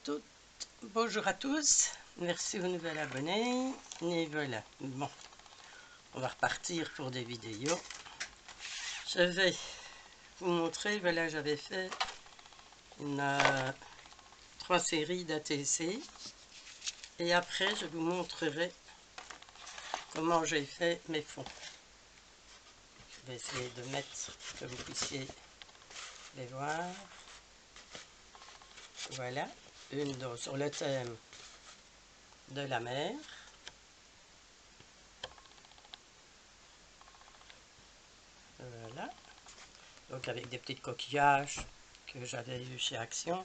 toutes, bonjour à tous, merci aux nouveaux abonnés, et voilà, bon, on va repartir pour des vidéos. Je vais vous montrer, voilà, j'avais fait une, 3 séries d'ATC, et après je vous montrerai comment j'ai fait mes fonds. Je vais essayer de mettre, que vous puissiez les voir. Voilà, une donc sur le thème de la mer. Voilà, donc avec des petits coquillages que j'avais eu chez Action,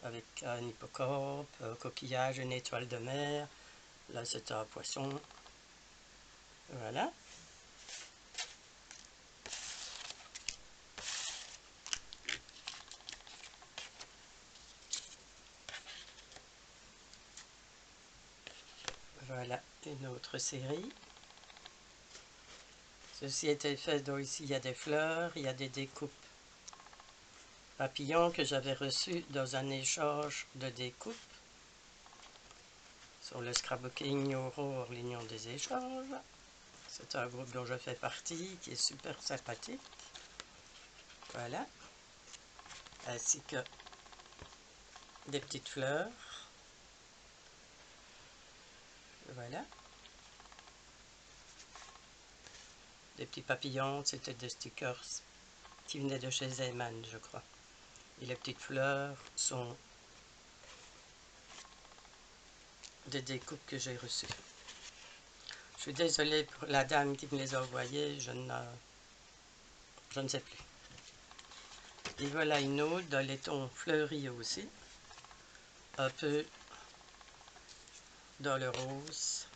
avec un hippocampre, un coquillage, une étoile de mer. Là c'est un poisson. Voilà. Voilà une autre série. Ceci était fait, donc ici il y a des fleurs, il y a des découpes papillons que j'avais reçus dans un échange de découpes sur le Scrapbooking Aurore, l'Union des échanges. C'est un groupe dont je fais partie, qui est super sympathique. Voilà. Ainsi que des petites fleurs. Voilà. Des petits papillons, c'était des stickers qui venaient de chez Zeyman, je crois. Et les petites fleurs sont des découpes que j'ai reçues. Je suis désolée pour la dame qui me les a envoyées, je ne sais plus. Et voilà une autre dans les tons fleuris aussi, un peu dans le rose.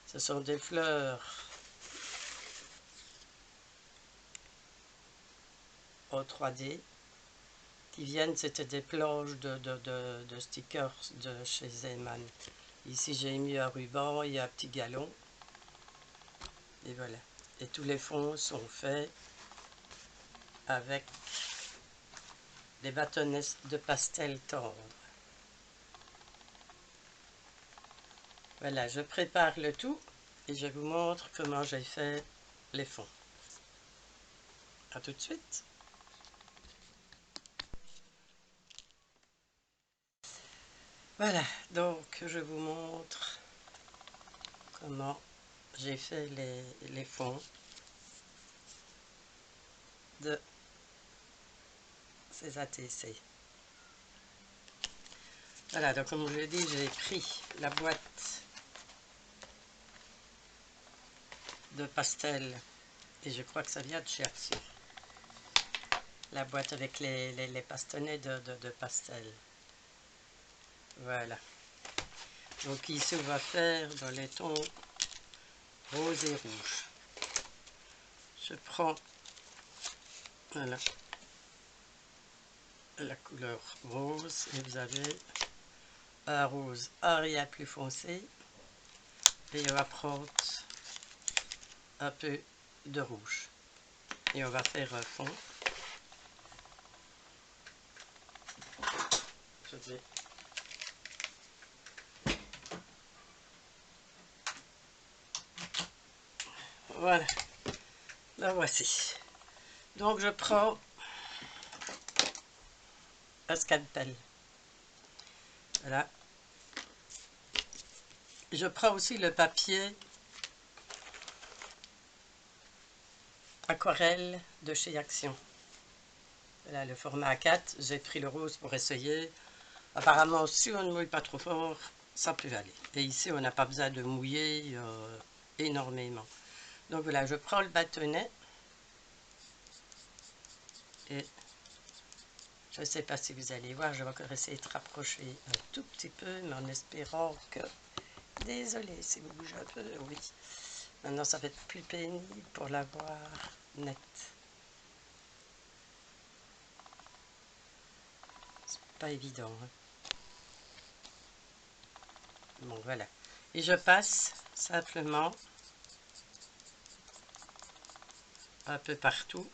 Ce sont des fleurs en 3D qui viennent, c'était des planches de stickers de chez Zeyman. Ici j'ai mis un ruban et un petit galon. Et voilà. Et tous les fonds sont faits avec des bâtonnets de pastel tendre. Voilà, je prépare le tout et je vous montre comment j'ai fait les fonds. A tout de suite. Voilà, donc je vous montre comment j'ai fait les fonds de ces ATC. Voilà, donc comme je l'ai dit, j'ai pris la boîte de pastel et je crois que ça vient de chez Action. La boîte avec les bastonnets de pastel. Voilà. Donc ici on va faire dans les tons rose et rouge. Je prends voilà, la couleur rose et vous avez un rose aria plus foncé et on va prendre un peu de rouge et on va faire un fond. Je vais voilà, la voici. Donc je prends un scalpel. Voilà. Je prends aussi le papier aquarelle de chez Action. Voilà le format A4. J'ai pris le rose pour essayer. Apparemment, si on ne mouille pas trop fort, ça peut aller. Et ici, on n'a pas besoin de mouiller énormément. Donc voilà, je prends le bâtonnet. Et je ne sais pas si vous allez voir, je vais encore essayer de rapprocher un tout petit peu, mais en espérant que... Désolée si vous bougez un peu, oui. Maintenant, ça va être plus pénible pour la voir nette. C'est pas évident. Hein. Bon, voilà. Et je passe simplement un peu partout.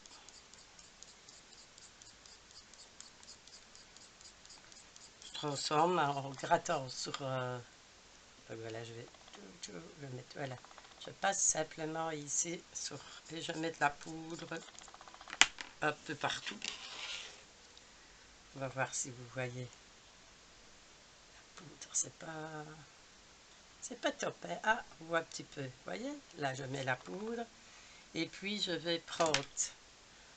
ensemble en grattant sur... donc voilà, je vais tout le mettre, voilà. Je passe simplement ici sur... Et je mets de la poudre un peu partout. On va voir si vous voyez. La poudre, c'est pas top, hein. Ah, on voit un petit peu, vous voyez? Là, je mets la poudre. Et puis, je vais prendre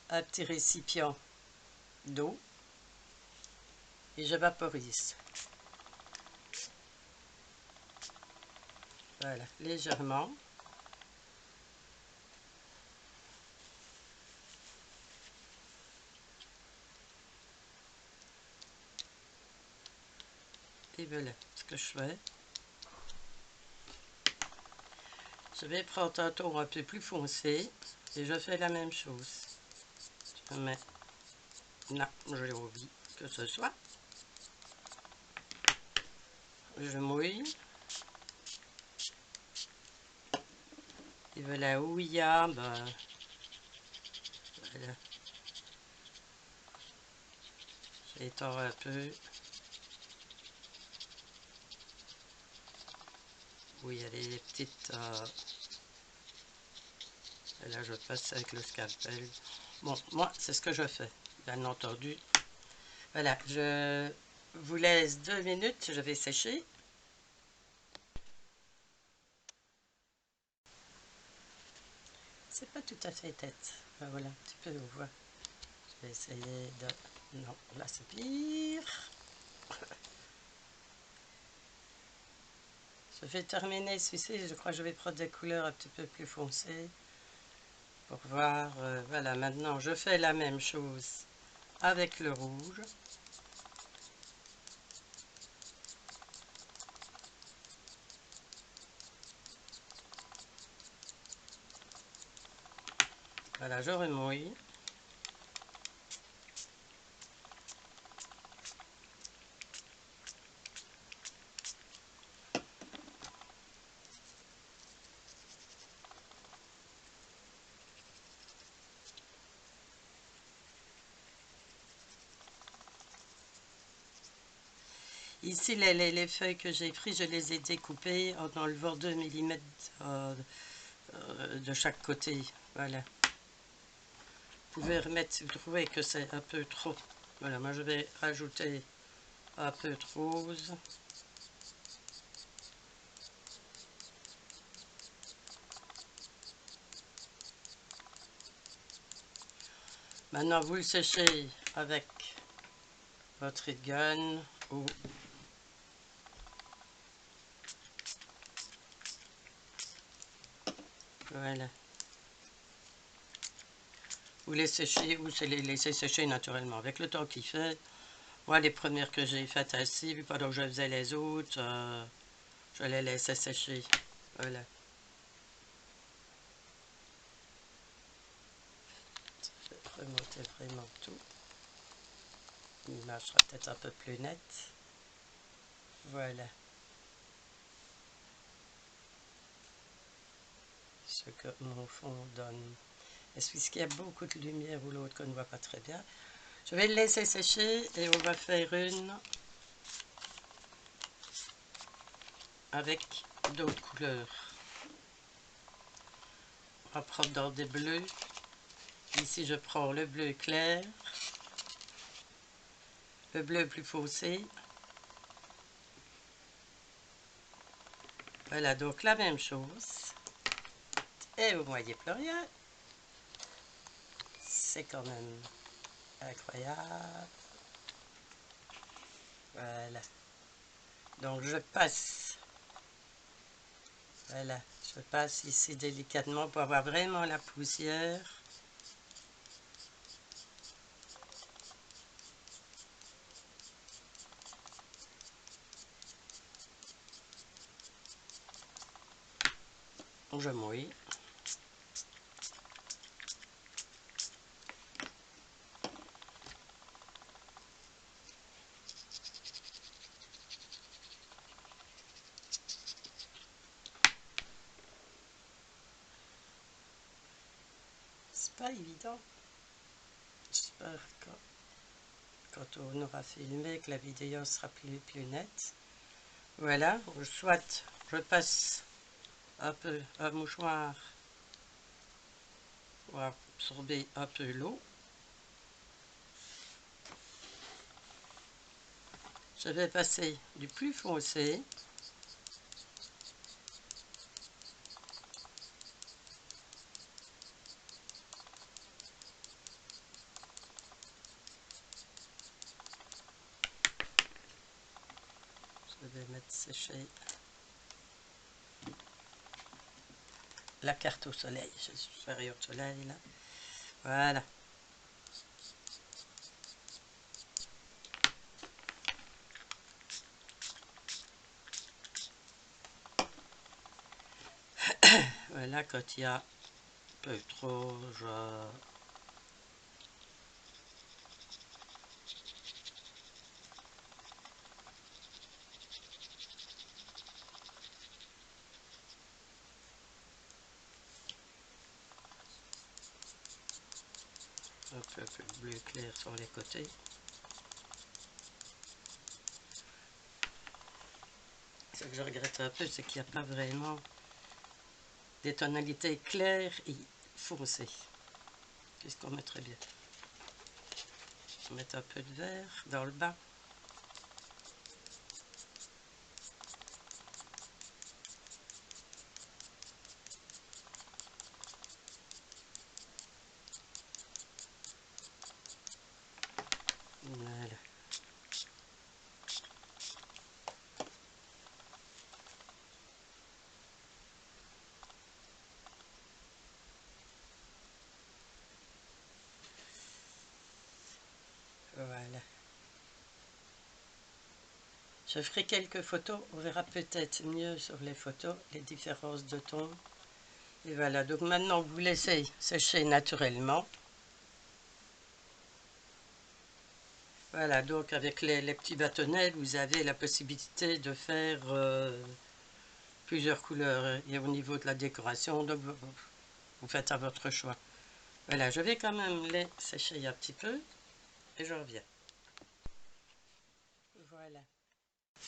un petit récipient d'eau. Et je vaporise. Voilà, légèrement. Et voilà ce que je fais. Je vais prendre un ton un peu plus foncé et je fais la même chose. Je mets... Non, j'ai envie que ce soit. Je mouille. Et voilà où il y a... Ben, voilà. J'étends un peu. Où il y a des petites... Et là, je passe avec le scalpel. Bon, moi, c'est ce que je fais, bien entendu. Voilà, je vous laisse 2 minutes, je vais sécher. C'est pas tout à fait tête. Ben voilà, un petit peu, on voit. Je vais essayer de... Non, là, c'est pire. Je vais terminer celui-ci. Je crois que je vais prendre des couleurs un petit peu plus foncées. Pour voir, voilà, maintenant, je fais la même chose avec le rouge. Voilà, je remouille. Ici, les feuilles que j'ai prises, je les ai découpées en enlevant 2 mm de chaque côté. Voilà. Vous pouvez remettre si vous trouvez que c'est un peu trop. Voilà, moi je vais rajouter un peu de rose. Maintenant, vous le séchez avec votre heat gun ou voilà. Vous les séchez ou les laissez sécher naturellement. Avec le temps qu'il fait, moi les premières que j'ai faites ainsi, puis pendant que je faisais les autres, je les laissais sécher. Voilà. Je vais remonter vraiment tout. L'image sera peut-être un peu plus nette. Voilà. Ce que mon fond donne. Est-ce qu'il y a beaucoup de lumière ou l'autre qu'on ne voit pas très bien? Je vais le laisser sécher et on va faire une avec d'autres couleurs. On va prendre dans des bleus. Ici, je prends le bleu clair, le bleu plus foncé. Voilà, donc la même chose. Et vous ne voyez plus rien. C'est quand même incroyable. Voilà. Donc je passe. Voilà, je passe ici délicatement pour avoir vraiment la poussière. Je mouille. C'est pas évident. J'espère que quand on aura filmé, que la vidéo sera plus nette. Voilà, soit je passe un peu un mouchoir pour absorber un peu l'eau. Je vais passer du plus foncé je vais mettre sécher la carte au soleil. Je suis servi au soleil là. Voilà. Voilà, quand il y a un peu trop, je un peu plus bleu clair sur les côtés. Ce que je regrette un peu, c'est qu'il n'y a pas vraiment des tonalités claires et foncées. Qu'est-ce qu'on mettrait bien? On met un peu de vert dans le bas. Voilà. Voilà. Je ferai quelques photos, on verra peut-être mieux sur les photos les différences de ton. Et voilà, donc maintenant vous laissez sécher naturellement. Voilà, donc avec les petits bâtonnets, vous avez la possibilité de faire plusieurs couleurs. Et au niveau de la décoration, donc vous faites à votre choix. Voilà, je vais quand même les sécher un petit peu et je reviens. Voilà.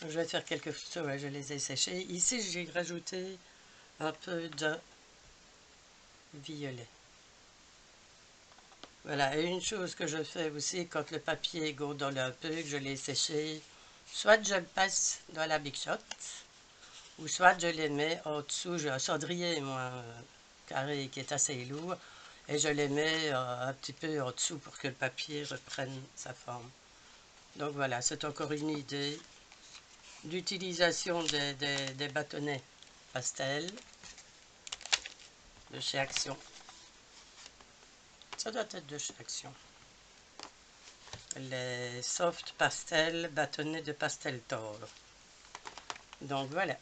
Je vais faire quelques photos, ouais, je les ai séchés. Ici, j'ai rajouté un peu de violet. Voilà, et une chose que je fais aussi, quand le papier gondole un peu, que je l'ai séché, soit je le passe dans la Big Shot, ou soit je les mets en dessous. J'ai un cendrier, moi, carré, qui est assez lourd, et je les mets un petit peu en dessous pour que le papier reprenne sa forme. Donc voilà, c'est encore une idée d'utilisation des bâtonnets pastel de chez Action. Ça doit être de chez Action. Les soft pastel bâtonnets de pastel tendre. Donc voilà.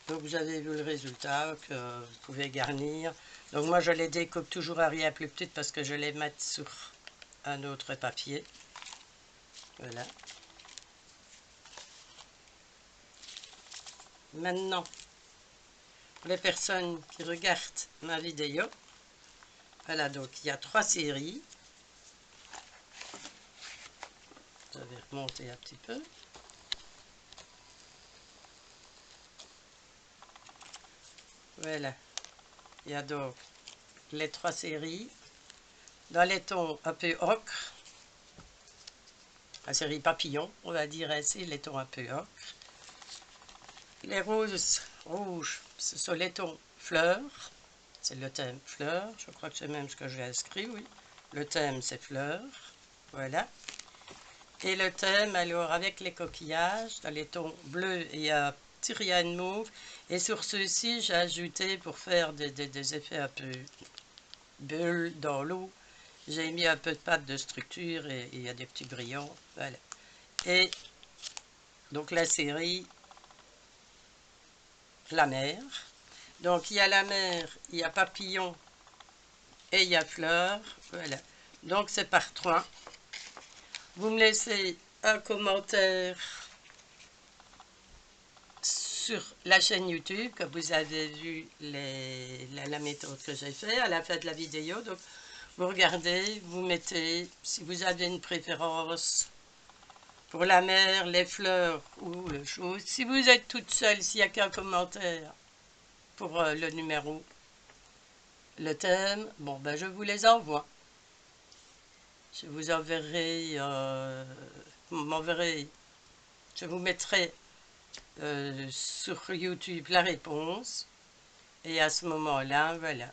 Donc vous avez vu le résultat que vous pouvez garnir. Donc moi je les découpe toujours à rien plus petite parce que je les mets sur un autre papier. Voilà. Maintenant, pour les personnes qui regardent ma vidéo, voilà, donc il y a 3 séries. Je vais remonter un petit peu. Voilà. Il y a donc les 3 séries. Dans les tons un peu ocre, la série papillon, on va dire ainsi, les tons un peu ocre. Les roses rouges, ce sont les tons fleurs. C'est le thème fleurs. Je crois que c'est même ce que j'ai inscrit, oui. Le thème, c'est fleurs. Voilà. Et le thème, alors, avec les coquillages, dans les tons bleus, il y a un petit rien de mauve. Et sur ceux-ci, j'ai ajouté, pour faire des effets un peu bulles dans l'eau, j'ai mis un peu de pâte de structure et il y a des petits brillants. Voilà. Et donc la série La mer. Donc il y a la mer, il y a papillon et il y a fleurs. Voilà. Donc c'est par 3. Vous me laissez un commentaire sur la chaîne YouTube que vous avez vu la méthode que j'ai fait à la fin de la vidéo. Donc Vous regardez, vous mettez, si vous avez une préférence pour la mer, les fleurs ou le chose. Si vous êtes toute seule, s'il n'y a qu'un commentaire pour le numéro, le thème, bon ben je vous les envoie. Je vous enverrai, vous m'enverrez, je vous mettrai sur YouTube la réponse. Et à ce moment-là, voilà.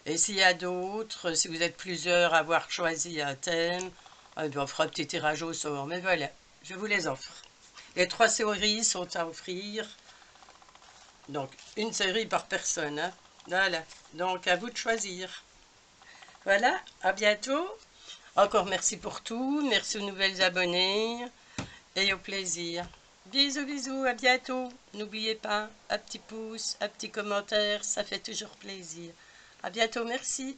Et s'il y a d'autres, si vous êtes plusieurs à avoir choisi un thème, on fera un petit tirage au sort. Mais voilà, je vous les offre. Les 3 séries sont à offrir. Donc, une série par personne. Hein. Voilà. Donc, à vous de choisir. Voilà, à bientôt. Encore merci pour tout. Merci aux nouvelles abonnés. Et au plaisir. Bisous, bisous, à bientôt. N'oubliez pas, un petit pouce, un petit commentaire, ça fait toujours plaisir. À bientôt, merci.